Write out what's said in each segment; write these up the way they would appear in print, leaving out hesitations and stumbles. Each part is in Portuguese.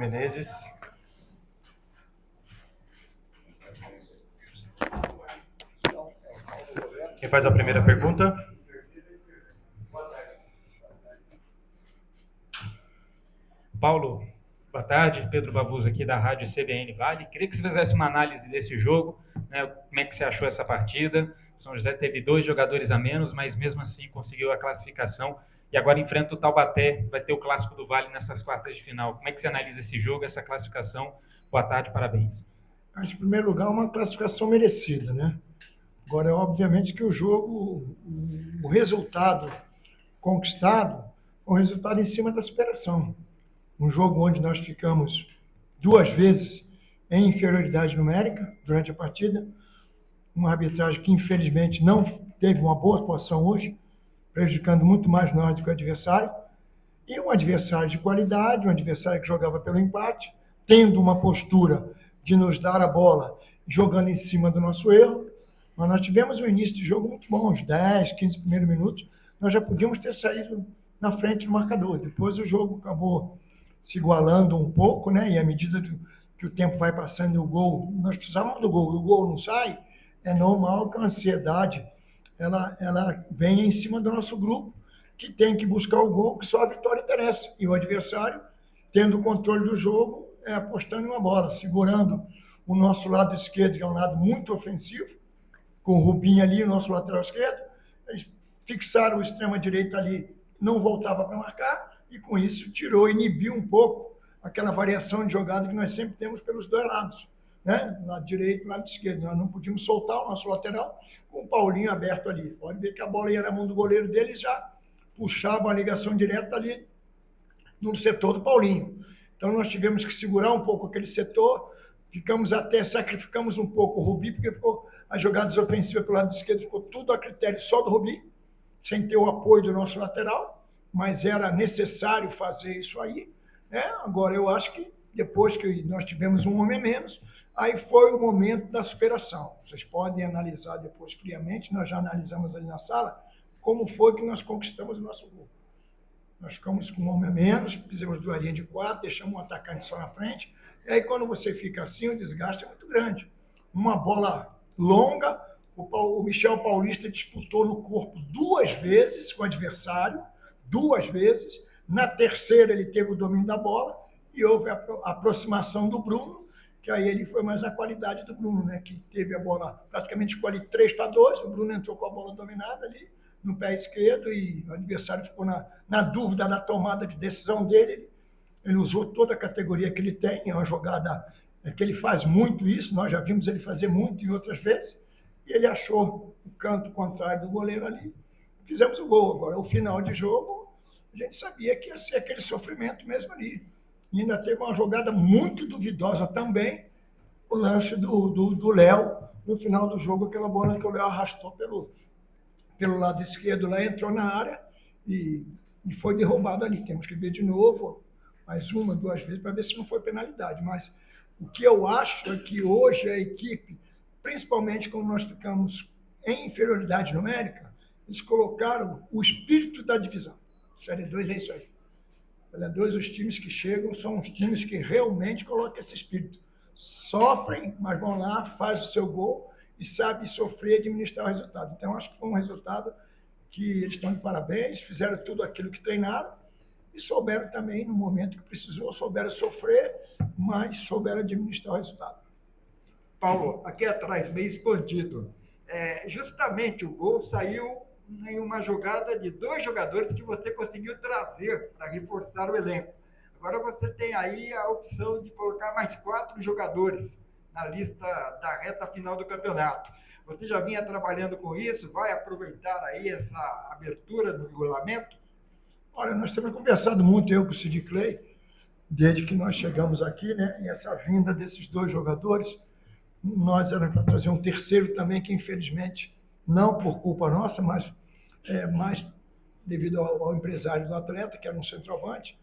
Menezes. Quem faz a primeira pergunta? Paulo, boa tarde. Pedro Bavuz aqui da Rádio CBN Vale. Queria que você fizesse uma análise desse jogo, né? Como é que você achou essa partida? O São José teve 2 jogadores a menos, mas mesmo assim conseguiu a classificação e agora enfrenta o Taubaté, vai ter o Clássico do Vale nessas quartas de final. Como é que você analisa esse jogo, essa classificação? Boa tarde, parabéns. Acho, em primeiro lugar, uma classificação merecida, né? Agora, é obviamente que o jogo, o resultado conquistado, é um resultado em cima da superação. Um jogo onde nós ficamos 2 vezes em inferioridade numérica durante a partida, uma arbitragem que, infelizmente, não teve uma boa atuação hoje, prejudicando muito mais nós do que o adversário, e um adversário de qualidade, um adversário que jogava pelo empate, tendo uma postura de nos dar a bola, jogando em cima do nosso erro. Mas nós tivemos um início de jogo muito bom, uns 10, 15 primeiros minutos, nós já podíamos ter saído na frente do marcador. Depois o jogo acabou se igualando um pouco, né? E à medida que o tempo vai passando e o gol, nós precisávamos do gol, e o gol não sai, é normal que a ansiedade ela venha em cima do nosso grupo, que tem que buscar o gol, que só a vitória interessa. E o adversário, tendo o controle do jogo, apostando em uma bola, segurando o nosso lado esquerdo, que é um lado muito ofensivo, com o Rubinho ali, o nosso lateral esquerdo. Eles fixaram o extrema-direita ali, não voltava para marcar, e com isso tirou, inibiu um pouco aquela variação de jogada que nós sempre temos pelos dois lados, né? Lado direito e lado esquerdo. Nós não podíamos soltar o nosso lateral com o Paulinho aberto ali. Pode ver que a bola ia na mão do goleiro dele e já puxava a ligação direta ali no setor do Paulinho. Então nós tivemos que segurar um pouco aquele setor, sacrificamos um pouco o Rubi, porque ficou as jogadas ofensivas pelo lado esquerdo, ficou tudo a critério só do Rubi, sem ter o apoio do nosso lateral, mas era necessário fazer isso aí, né? Agora, eu acho que depois que nós tivemos um homem a menos, aí foi o momento da superação. Vocês podem analisar depois friamente, nós já analisamos ali na sala, como foi que nós conquistamos o nosso gol. Nós ficamos com um homem a menos, fizemos 2 linhas de 4, deixamos um atacante só na frente, e aí quando você fica assim, o desgaste é muito grande. Uma bola longa, o Michel Paulista disputou no corpo 2 vezes com o adversário, 2 vezes. Na terceira ele teve o domínio da bola e houve a aproximação do Bruno, que aí ele foi mais a qualidade do Bruno, né? Que teve a bola praticamente ficou ali 3-2, o Bruno entrou com a bola dominada ali no pé esquerdo e o adversário ficou na dúvida da tomada de decisão dele. Ele usou toda a categoria que ele tem, é uma jogada que ele faz muito isso, nós já vimos ele fazer muito em outras vezes, e ele achou o canto contrário do goleiro ali, fizemos o gol. Agora, o final de jogo, a gente sabia que ia ser aquele sofrimento mesmo ali. E ainda teve uma jogada muito duvidosa também, o lance do Léo, no final do jogo, aquela bola que o Léo arrastou pelo lado esquerdo, lá entrou na área e foi derrubado ali. Temos que ver de novo, mais 1, 2 vezes, para ver se não foi penalidade. Mas o que eu acho é que hoje a equipe, principalmente quando nós ficamos em inferioridade numérica, eles colocaram o espírito da divisão. Série 2 é isso aí. Série 2, os times que chegam são os times que realmente colocam esse espírito. Sofrem, mas vão lá, faz o seu gol e sabe sofrer e administrar o resultado. Então, acho que foi um resultado que eles estão de parabéns, fizeram tudo aquilo que treinaram e souberam também, no momento que precisou, souberam sofrer, mas souberam administrar o resultado. Paulo, aqui atrás, meio escondido, justamente o gol saiu em uma jogada de 2 jogadores que você conseguiu trazer para reforçar o elenco. Agora você tem aí a opção de colocar mais 4 jogadores na lista da reta final do campeonato. Você já vinha trabalhando com isso? Vai aproveitar aí essa abertura do regulamento? Olha, nós temos conversado muito, eu com o Sid Clay, desde que nós chegamos aqui, né? E essa vinda desses 2 jogadores, nós éramos para trazer um terceiro também, que infelizmente, não por culpa nossa, mas mais devido ao empresário do atleta, que era um centroavante.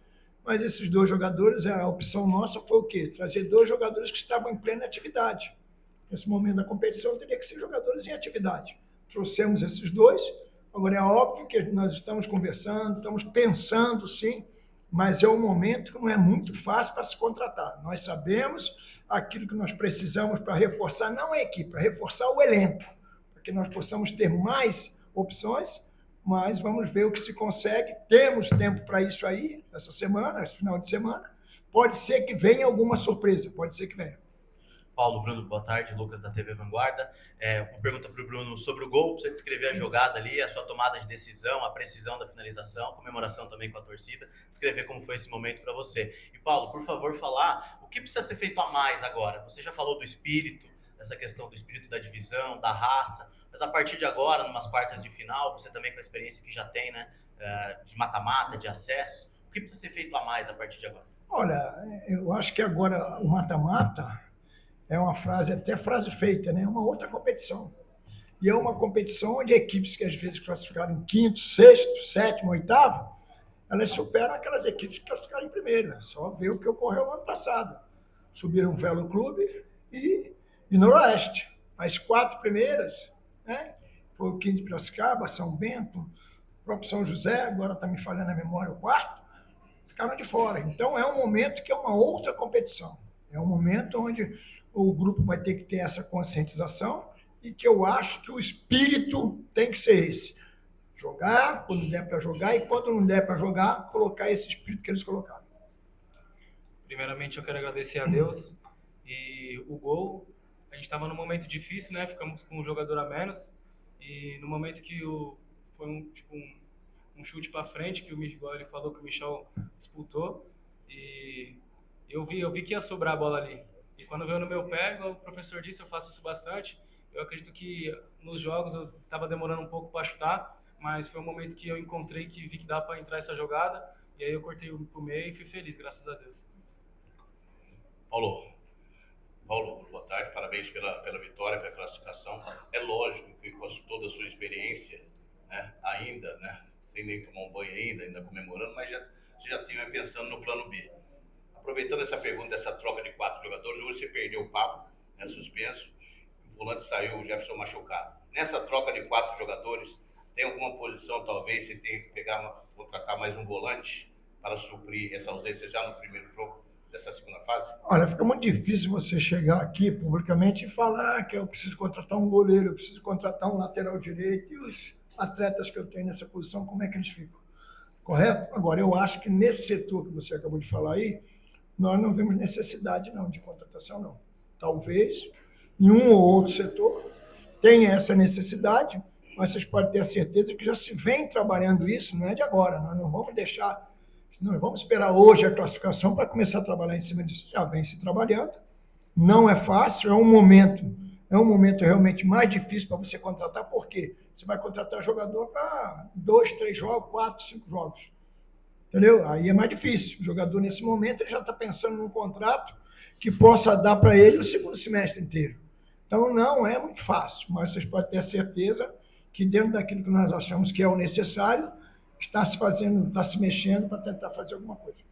Mas esses 2 jogadores, a opção nossa foi o quê? Trazer 2 jogadores que estavam em plena atividade. Nesse momento da competição, teria que ser jogadores em atividade. Trouxemos esses 2. Agora, é óbvio que nós estamos conversando, estamos pensando, sim, mas é um momento que não é muito fácil para se contratar. Nós sabemos aquilo que nós precisamos para reforçar, não a equipe, para reforçar o elenco, para que nós possamos ter mais opções, mas vamos ver o que se consegue. Temos tempo para isso aí, essa semana, esse final de semana. Pode ser que venha alguma surpresa, pode ser que venha. Paulo, Bruno, boa tarde. Lucas da TV Vanguarda. Uma pergunta para o Bruno sobre o gol. Você descrever a jogada ali, a sua tomada de decisão, a precisão da finalização, comemoração também com a torcida. Descrever como foi esse momento para você. E Paulo, por favor, falar o que precisa ser feito a mais agora. Você já falou do espírito, dessa questão do espírito da divisão, da raça, mas a partir de agora, numas quartas de final, você também com a experiência que já tem, né, de mata-mata, de acessos, o que precisa ser feito a mais a partir de agora? Olha, eu acho que agora o mata-mata é uma frase, até frase feita, né? É uma outra competição. E é uma competição onde equipes que às vezes classificaram em quinto, sexto, sétimo, oitavo, elas superam aquelas equipes que classificaram em primeiro. Só ver o que ocorreu no ano passado. Subiram o Velo Clube e Noroeste. As 4 primeiras, né? Foi o 15 de Piracicaba, São Bento, o próprio São José, agora está me falhando a memória, o 4º, ficaram de fora. Então é um momento que é uma outra competição. É um momento onde o grupo vai ter que ter essa conscientização e que eu acho que o espírito tem que ser esse. Jogar quando der para jogar e quando não der para jogar, colocar esse espírito que eles colocaram. Primeiramente, eu quero agradecer a Deus e o gol. A gente estava num momento difícil, né? Ficamos com um jogador a menos e no momento que foi um chute para frente, que igual ele falou que o Michel disputou e eu vi que ia sobrar a bola ali. E quando veio no meu pé, igual o professor disse, eu faço isso bastante. Eu acredito que nos jogos eu estava demorando um pouco para chutar, mas foi um momento que eu encontrei, que vi que dá para entrar essa jogada, e aí eu cortei pro meio e fui feliz, graças a Deus. Paulo, boa tarde, parabéns pela vitória, pela classificação. É lógico que com toda a sua experiência, né, ainda, né, sem nem tomar um banho ainda comemorando, mas você já tinha pensando no plano B. Aproveitando essa pergunta, essa troca de 4 jogadores, hoje você perdeu o papo, né, suspenso, o volante saiu, o Jefferson machucado. Nessa troca de 4 jogadores, tem alguma posição, talvez, você tenha que contratar mais um volante para suprir essa ausência já no primeiro jogo dessa segunda fase? Olha, fica muito difícil você chegar aqui publicamente e falar que eu preciso contratar um goleiro, eu preciso contratar um lateral direito, e os atletas que eu tenho nessa posição, como é que eles ficam? Correto? Agora, eu acho que nesse setor que você acabou de falar aí, nós não vemos necessidade não de contratação, não. Talvez em um ou outro setor tenha essa necessidade, mas vocês podem ter a certeza que já se vem trabalhando isso, não é de agora. Nós não vamos deixar, não vamos esperar hoje a classificação para começar a trabalhar em cima disso. Já vem se trabalhando, não é fácil, é um momento realmente mais difícil para você contratar, porque você vai contratar jogador para 2, 3 jogos, 4, 5 jogos. Entendeu? Aí é mais difícil. O jogador, nesse momento, ele já está pensando num contrato que possa dar para ele o segundo semestre inteiro. Então, não é muito fácil, mas vocês podem ter certeza que dentro daquilo que nós achamos que é o necessário, está se mexendo para tentar fazer alguma coisa.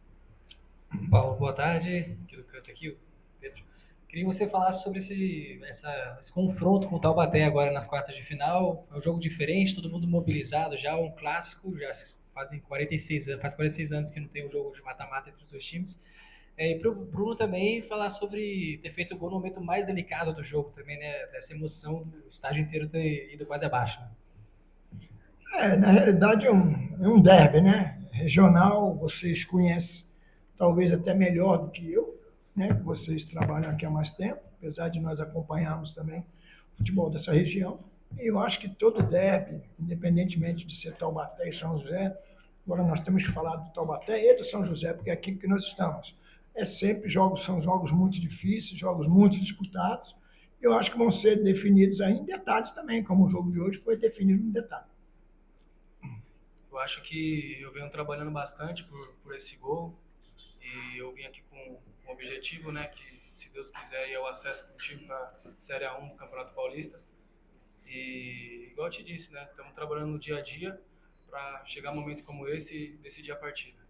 Paulo, boa tarde. Aqui do canto aqui, o Pedro. Queria que você falasse sobre esse confronto com o Taubaté agora nas quartas de final. É um jogo diferente, todo mundo mobilizado já, um clássico, já faz 46 anos que não tem um jogo de mata-mata entre os dois times. E para o Bruno também falar sobre ter feito o gol no momento mais delicado do jogo também, né? Essa emoção do estádio inteiro ter ido quase abaixo. Né? Na realidade é um derby, né? Regional, vocês conhecem talvez até melhor do que eu, né? Vocês trabalham aqui há mais tempo, apesar de nós acompanharmos também o futebol dessa região. E eu acho que todo derby, independentemente de ser Taubaté e São José, agora nós temos que falar do Taubaté e do São José, porque é aqui que nós estamos. São jogos muito difíceis, jogos muito disputados. Eu acho que vão ser definidos aí em detalhes também, como o jogo de hoje foi definido em detalhe. Eu acho que eu venho trabalhando bastante por esse gol e eu vim aqui com um objetivo, né, que se Deus quiser é o acesso do time para a Série A1 do Campeonato Paulista. E igual eu te disse, né, estamos trabalhando no dia a dia para chegar a um momento como esse e decidir a partida.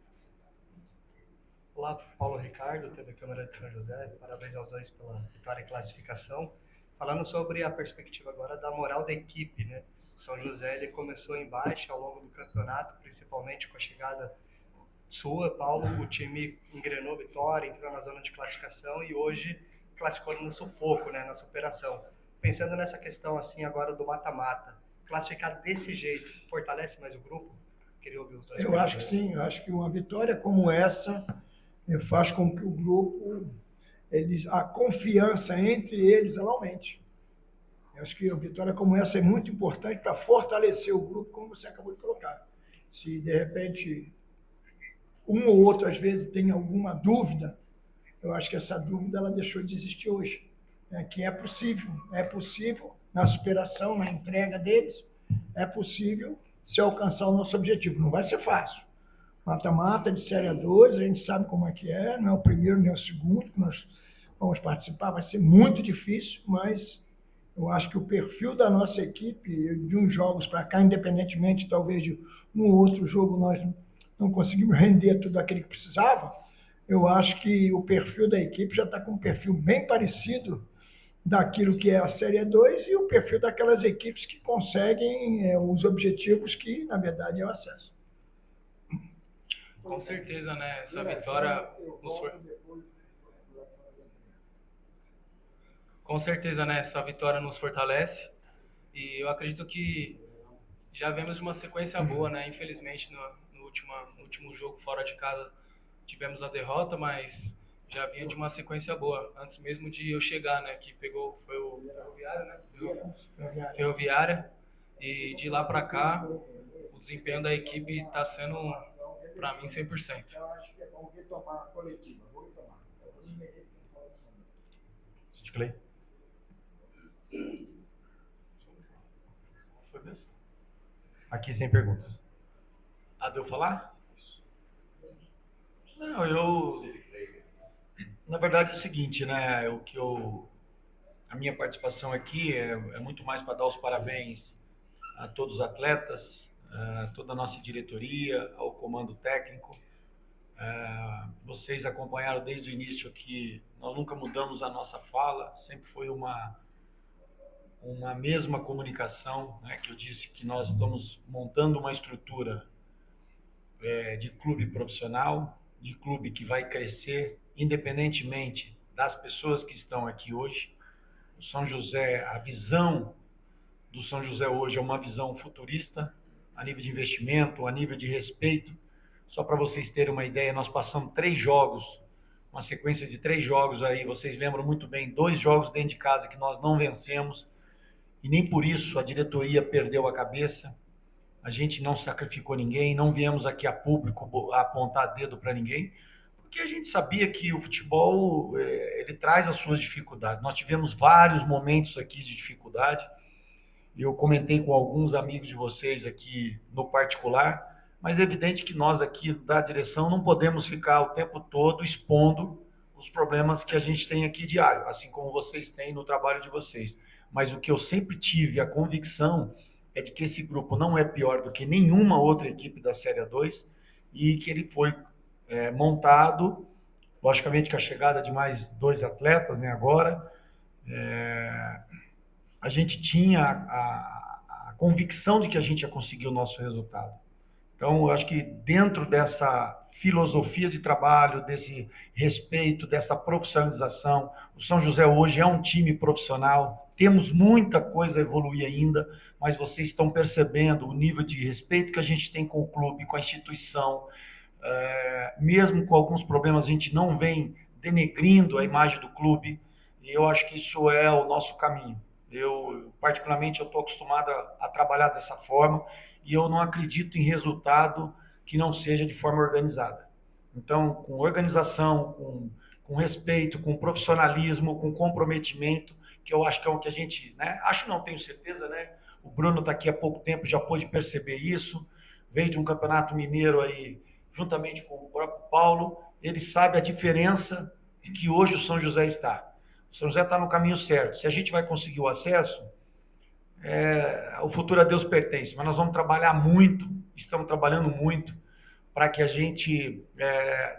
Olá, Paulo Ricardo, TV Câmara de São José. Parabéns aos dois pela vitória e classificação. Falando sobre a perspectiva agora da moral da equipe, né? O São José ele começou em baixa ao longo do campeonato, principalmente com a chegada sua, Paulo, o time engrenou vitória, entrou na zona de classificação e hoje classificou no sufoco, né, na superação. Pensando nessa questão assim agora do mata-mata, classificar desse jeito fortalece mais o grupo? Queria ouvir os dois. Eu acho que sim, eu acho que uma vitória como essa faz com que o grupo, a confiança entre eles ela aumente. Eu acho que uma vitória como essa é muito importante para fortalecer o grupo, como você acabou de colocar. Se, de repente, um ou outro, às vezes, tem alguma dúvida, eu acho que essa dúvida ela deixou de existir hoje. Que é possível, na superação, na entrega deles, é possível se alcançar o nosso objetivo. Não vai ser fácil. Mata-mata de Série A2, a gente sabe como é que é, não é o primeiro nem o segundo que nós vamos participar, vai ser muito difícil, mas eu acho que o perfil da nossa equipe, de uns jogos para cá, independentemente talvez de um ou outro jogo nós não conseguimos render tudo aquilo que precisava, eu acho que o perfil da equipe já está com um perfil bem parecido daquilo que é a Série A2 e o perfil daquelas equipes que conseguem os objetivos que, na verdade, é o acesso. Com certeza, né? Essa vitória nos Com certeza, né? Essa vitória nos fortalece e eu acredito que já vemos uma sequência boa, né? Infelizmente, no último jogo fora de casa tivemos a derrota, mas já vinha de uma sequência boa, antes mesmo de eu chegar, né? Que foi o Ferroviária, né? Ferroviária. E de lá para cá, o desempenho da equipe está sendo, para mim, 100%. Eu acho que é bom retomar a coletiva. Vou retomar. Clay. Foi mesmo? Aqui sem perguntas. Deu falar? Não, na verdade é o seguinte, né? A minha participação aqui é muito mais para dar os parabéns a todos os atletas, a toda a nossa diretoria, ao comando técnico. Vocês acompanharam desde o início que nós nunca mudamos a nossa fala, sempre foi uma mesma comunicação, né? Que eu disse que nós estamos montando uma estrutura de clube profissional, de clube que vai crescer, independentemente das pessoas que estão aqui hoje. O São José, a visão do São José hoje é uma visão futurista, a nível de investimento, a nível de respeito. Só para vocês terem uma ideia, nós passamos 3 jogos, uma sequência de 3 jogos aí, vocês lembram muito bem, 2 jogos dentro de casa que nós não vencemos, e nem por isso a diretoria perdeu a cabeça. A gente não sacrificou ninguém, não viemos aqui a público apontar dedo para ninguém, porque a gente sabia que o futebol ele traz as suas dificuldades. Nós tivemos vários momentos aqui de dificuldade, e eu comentei com alguns amigos de vocês aqui no particular, mas é evidente que nós aqui da direção não podemos ficar o tempo todo expondo os problemas que a gente tem aqui diário, assim como vocês têm no trabalho de vocês. Mas o que eu sempre tive a convicção é de que esse grupo não é pior do que nenhuma outra equipe da Série A2 e que ele foi montado, logicamente com a chegada de mais 2 atletas, né, agora, a gente tinha a convicção de que a gente ia conseguir o nosso resultado. Então, eu acho que dentro dessa filosofia de trabalho, desse respeito, dessa profissionalização, o São José hoje é um time profissional, temos muita coisa a evoluir ainda, mas vocês estão percebendo o nível de respeito que a gente tem com o clube, com a instituição. Mesmo com alguns problemas, a gente não vem denegrindo a imagem do clube, e eu acho que isso é o nosso caminho. Particularmente, eu estou acostumado a trabalhar dessa forma, e eu não acredito em resultado que não seja de forma organizada. Então, com organização, com respeito, com profissionalismo, com comprometimento, que eu acho que é o que a gente, né? Acho não, tenho certeza, né? O Bruno está aqui há pouco tempo, já pôde perceber isso, veio de um campeonato mineiro aí, juntamente com o próprio Paulo, ele sabe a diferença de que hoje o São José está. O São José está no caminho certo. Se a gente vai conseguir o acesso, o futuro a Deus pertence, mas nós vamos trabalhar muito, estamos trabalhando muito, para que a gente,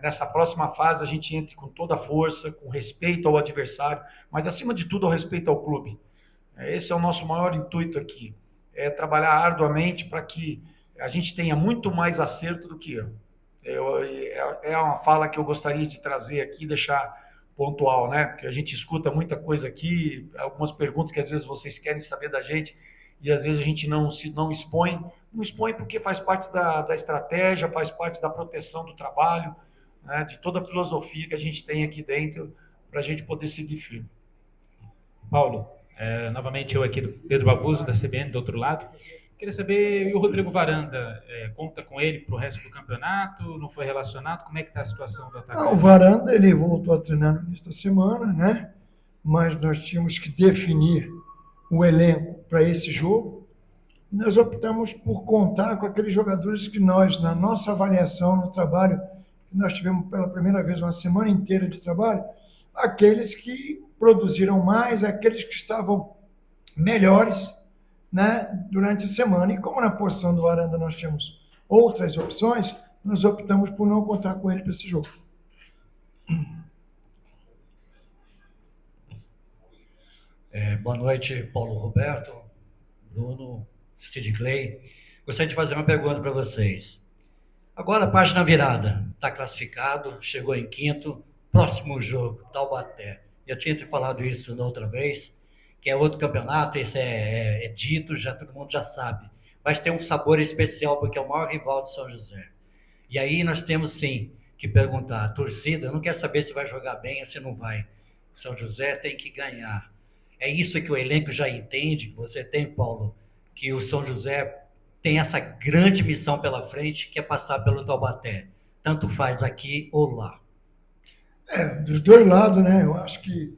nessa próxima fase, a gente entre com toda a força, com respeito ao adversário, mas acima de tudo ao respeito ao clube. Esse é o nosso maior intuito aqui, trabalhar arduamente para que a gente tenha muito mais acerto do que erro. É uma fala que eu gostaria de trazer aqui, deixar pontual, né? Porque a gente escuta muita coisa aqui, algumas perguntas que às vezes vocês querem saber da gente e às vezes a gente não expõe. Não expõe porque faz parte da estratégia, faz parte da proteção do trabalho, né? De toda a filosofia que a gente tem aqui dentro para a gente poder seguir firme. Paulo, novamente eu aqui do Pedro Bavuso, da CBN, do outro lado. Queria saber, e o Rodrigo Varanda, conta com ele para o resto do campeonato? Não foi relacionado? Como é que está a situação do atacante? O Varanda, ele voltou a treinar nesta semana, né? Mas nós tínhamos que definir o elenco para esse jogo. E nós optamos por contar com aqueles jogadores que nós, na nossa avaliação, no trabalho, que nós tivemos pela primeira vez uma semana inteira de trabalho, aqueles que produziram mais, aqueles que estavam melhores, né, durante a semana. E como na posição do Varanda nós tínhamos outras opções, nós optamos por não contar com ele para esse jogo. Boa noite, Paulo Roberto, Bruno, Sid Clay. Gostaria de fazer uma pergunta para vocês. Agora, a página virada, está classificado, chegou em quinto, próximo jogo, Taubaté. Eu tinha te falado isso da outra vez, que é outro campeonato, esse é dito, já todo mundo já sabe. Mas tem um sabor especial, porque é o maior rival de São José. E aí nós temos, sim, que perguntar. A torcida não quer saber se vai jogar bem ou se não vai. São José tem que ganhar. É isso que o elenco já entende, que você tem, Paulo, que o São José tem essa grande missão pela frente, que é passar pelo Taubaté. Tanto faz aqui ou lá. Dos dois lados, né? Eu acho que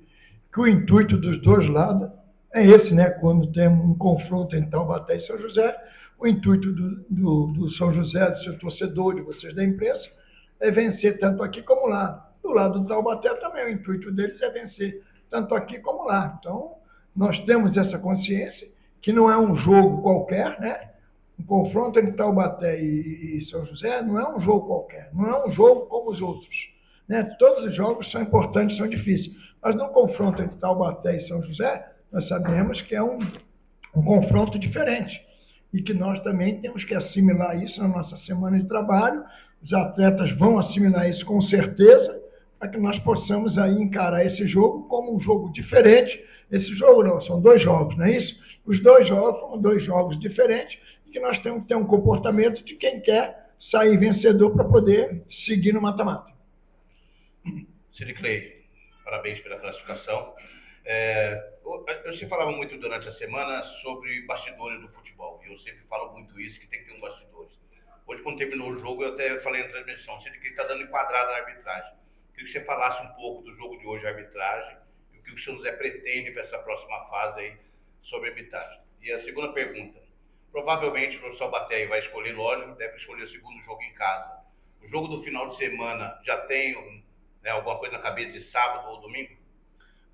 o intuito dos dois lados é esse, né? Quando tem um confronto entre Taubaté e São José, o intuito do São José, do seu torcedor, de vocês da imprensa, é vencer tanto aqui como lá. Do lado do Taubaté também, o intuito deles é vencer tanto aqui como lá. Então, nós temos essa consciência que não é um jogo qualquer, né? Um confronto entre Taubaté e São José não é um jogo qualquer, não é um jogo como os outros, né? Todos os jogos são importantes, são difíceis. Mas no confronto entre Taubaté e São José, nós sabemos que é um confronto diferente e que nós também temos que assimilar isso na nossa semana de trabalho. Os atletas vão assimilar isso com certeza, para que nós possamos aí encarar esse jogo como um jogo diferente. Esse jogo não, são dois jogos, não é isso? Os dois jogos são dois jogos diferentes e que nós temos que ter um comportamento de quem quer sair vencedor para poder seguir no mata-mata. Sid Clay, parabéns pela classificação. Você falava muito durante a semana sobre bastidores do futebol, e eu sempre falo muito isso, que tem que ter um bastidores. Hoje, quando terminou o jogo, eu até falei na transmissão, Sid Clay está dando enquadrada na arbitragem. Queria que você falasse um pouco do jogo de hoje, a arbitragem, e o que o São José pretende para essa próxima fase aí sobre a arbitragem. E a segunda pergunta, provavelmente o professor Taubaté vai escolher, lógico, deve escolher o segundo jogo em casa. O jogo do final de semana já tem alguma coisa na cabeça de sábado ou domingo?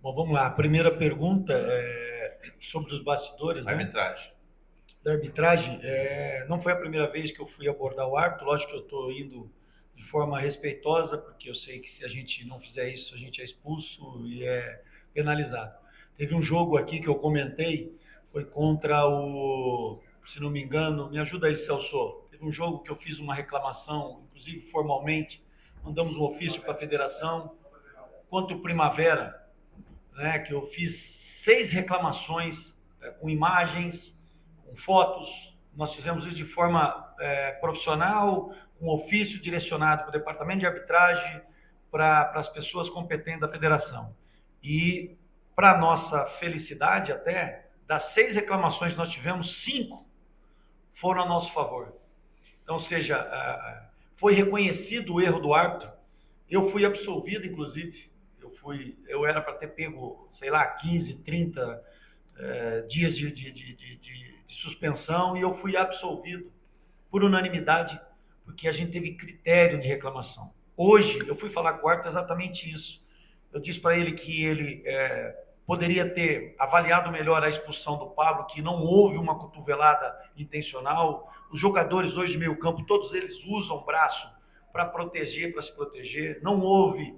Bom, vamos lá. A primeira pergunta é sobre os bastidores, né? Arbitragem. Da arbitragem. Não foi a primeira vez que eu fui abordar o árbitro. Lógico que eu estou indo de forma respeitosa, porque eu sei que se a gente não fizer isso, a gente é expulso e é penalizado. Teve um jogo aqui que eu comentei, foi contra o, se não me engano, me ajuda aí, Celso. Teve um jogo que eu fiz uma reclamação, inclusive formalmente, mandamos um ofício para a federação, quanto o Primavera, né, que eu fiz 6 reclamações com imagens, com fotos. Nós fizemos isso de forma profissional, com ofício direcionado para o departamento de arbitragem, para as pessoas competentes da federação. E, para nossa felicidade até, das 6 reclamações que nós tivemos, 5 foram a nosso favor. Então, ou seja, foi reconhecido o erro do árbitro. Eu fui absolvido, inclusive. Eu era para ter pego, sei lá, 15, 30 dias de suspensão, e eu fui absolvido por unanimidade, porque a gente teve critério de reclamação. Hoje, eu fui falar com o árbitro exatamente isso. Eu disse para ele que ele poderia ter avaliado melhor a expulsão do Pablo, que não houve uma cotovelada intencional. Os jogadores hoje de meio campo, todos eles usam o braço para proteger, para se proteger. Não houve...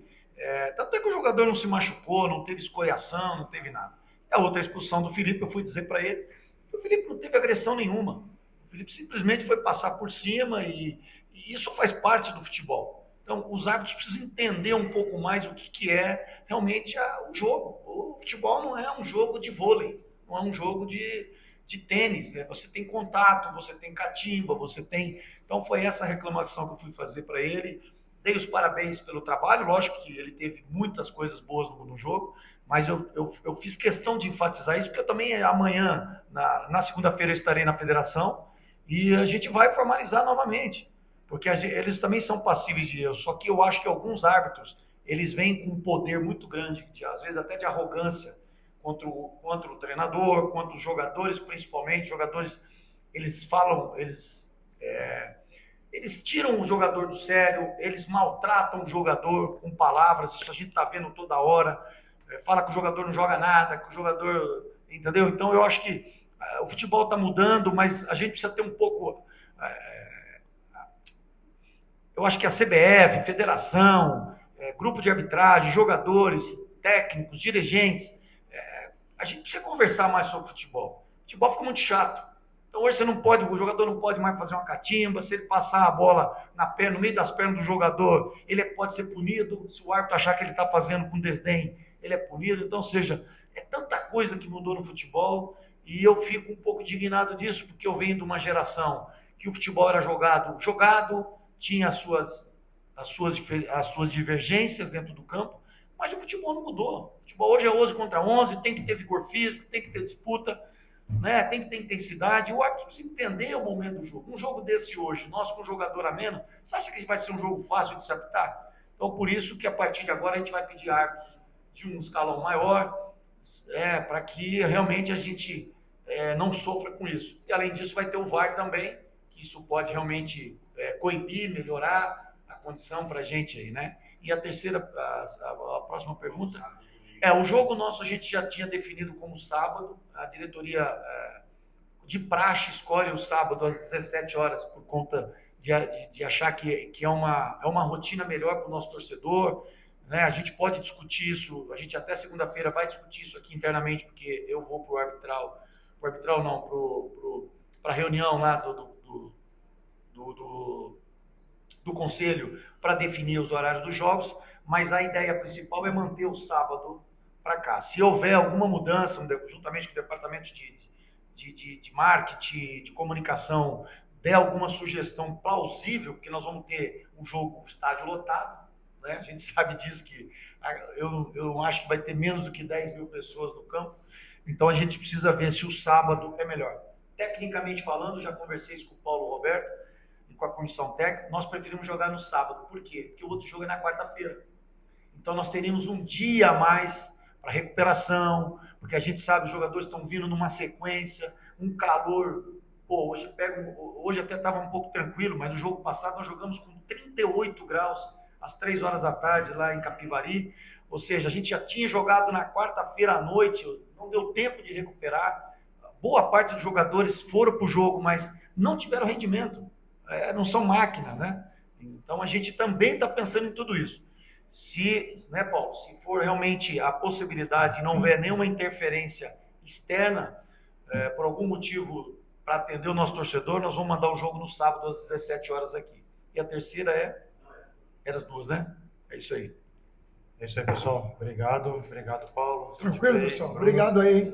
tanto é que o jogador não se machucou, não teve escoriação, não teve nada. E a outra expulsão do Felipe, eu fui dizer para ele que o Felipe não teve agressão nenhuma. O Felipe simplesmente foi passar por cima e E isso faz parte do futebol. Então, os árbitros precisam entender um pouco mais o que é realmente o jogo. O futebol não é um jogo de vôlei, não é um jogo de tênis. Né? Você tem contato, você tem catimba, você tem... Então, foi essa reclamação que eu fui fazer para ele. Dei os parabéns pelo trabalho. Lógico que ele teve muitas coisas boas no jogo, mas eu fiz questão de enfatizar isso, porque eu também amanhã, na segunda-feira, eu estarei na federação e a gente vai formalizar novamente. Porque eles também são passíveis de erro, só que eu acho que alguns árbitros, eles vêm com um poder muito grande, às vezes até de arrogância, contra o treinador, contra os jogadores, principalmente. Jogadores, eles falam, eles tiram o jogador do sério, eles maltratam o jogador com palavras, isso a gente está vendo toda hora. Fala que o jogador não joga nada, que o jogador... Entendeu? Então eu acho que o futebol está mudando, mas a gente precisa ter um pouco... Eu acho que a CBF, federação, grupo de arbitragem, jogadores, técnicos, dirigentes, a gente precisa conversar mais sobre futebol. O futebol fica muito chato. Então hoje o jogador não pode mais fazer uma catimba, se ele passar a bola no meio das pernas do jogador, ele pode ser punido, se o árbitro achar que ele está fazendo com desdém, ele é punido. Então, ou seja, é tanta coisa que mudou no futebol e eu fico um pouco indignado disso, porque eu venho de uma geração que o futebol era jogado, tinha as suas divergências dentro do campo, mas o futebol não mudou. O futebol hoje é 11 contra 11, tem que ter vigor físico, tem que ter disputa, né? Tem que ter intensidade. O árbitro precisa entender o momento do jogo. Um jogo desse hoje, nós com um jogador a menos, você acha que vai ser um jogo fácil de se adaptar? Então, por isso que a partir de agora a gente vai pedir árbitros de um escalão maior, para que realmente a gente não sofra com isso. E além disso, vai ter o VAR também, que isso pode realmente coibir, melhorar a condição para a gente aí, né? E a terceira, a próxima pergunta, o jogo nosso a gente já tinha definido como sábado, a diretoria de praxe escolhe o sábado às 17 horas por conta de achar que é uma rotina melhor para o nosso torcedor, né? A gente pode discutir isso, a gente até segunda-feira vai discutir isso aqui internamente, porque eu vou para a reunião lá do conselho para definir os horários dos jogos, mas a ideia principal é manter o sábado para cá. Se houver alguma mudança, juntamente com o departamento de marketing, de comunicação, der alguma sugestão plausível, porque nós vamos ter um jogo estádio lotado, né? A gente sabe disso, que eu acho que vai ter menos do que 10 mil pessoas no campo, então a gente precisa ver se o sábado é melhor. Tecnicamente falando, já conversei isso com o Paulo Roberto, com a comissão técnica, nós preferimos jogar no sábado. Por quê? Porque o outro jogo é na quarta-feira. Então nós teríamos um dia a mais para recuperação, porque a gente sabe, os jogadores estão vindo numa sequência, um calor. Pô, hoje até estava um pouco tranquilo, mas no jogo passado nós jogamos com 38 graus às 3 horas da tarde lá em Capivari. Ou seja, a gente já tinha jogado na quarta-feira à noite, não deu tempo de recuperar. Boa parte dos jogadores foram para o jogo, mas não tiveram rendimento. Não são máquinas, né? Então a gente também está pensando em tudo isso. Né, Paulo? Se for realmente a possibilidade, não houver nenhuma interferência externa, por algum motivo, para atender o nosso torcedor, nós vamos mandar o jogo no sábado às 17 horas aqui. E a terceira era as duas, né? É isso aí. É isso aí, pessoal. Obrigado, Paulo. Tranquilo, pessoal. Obrigado aí.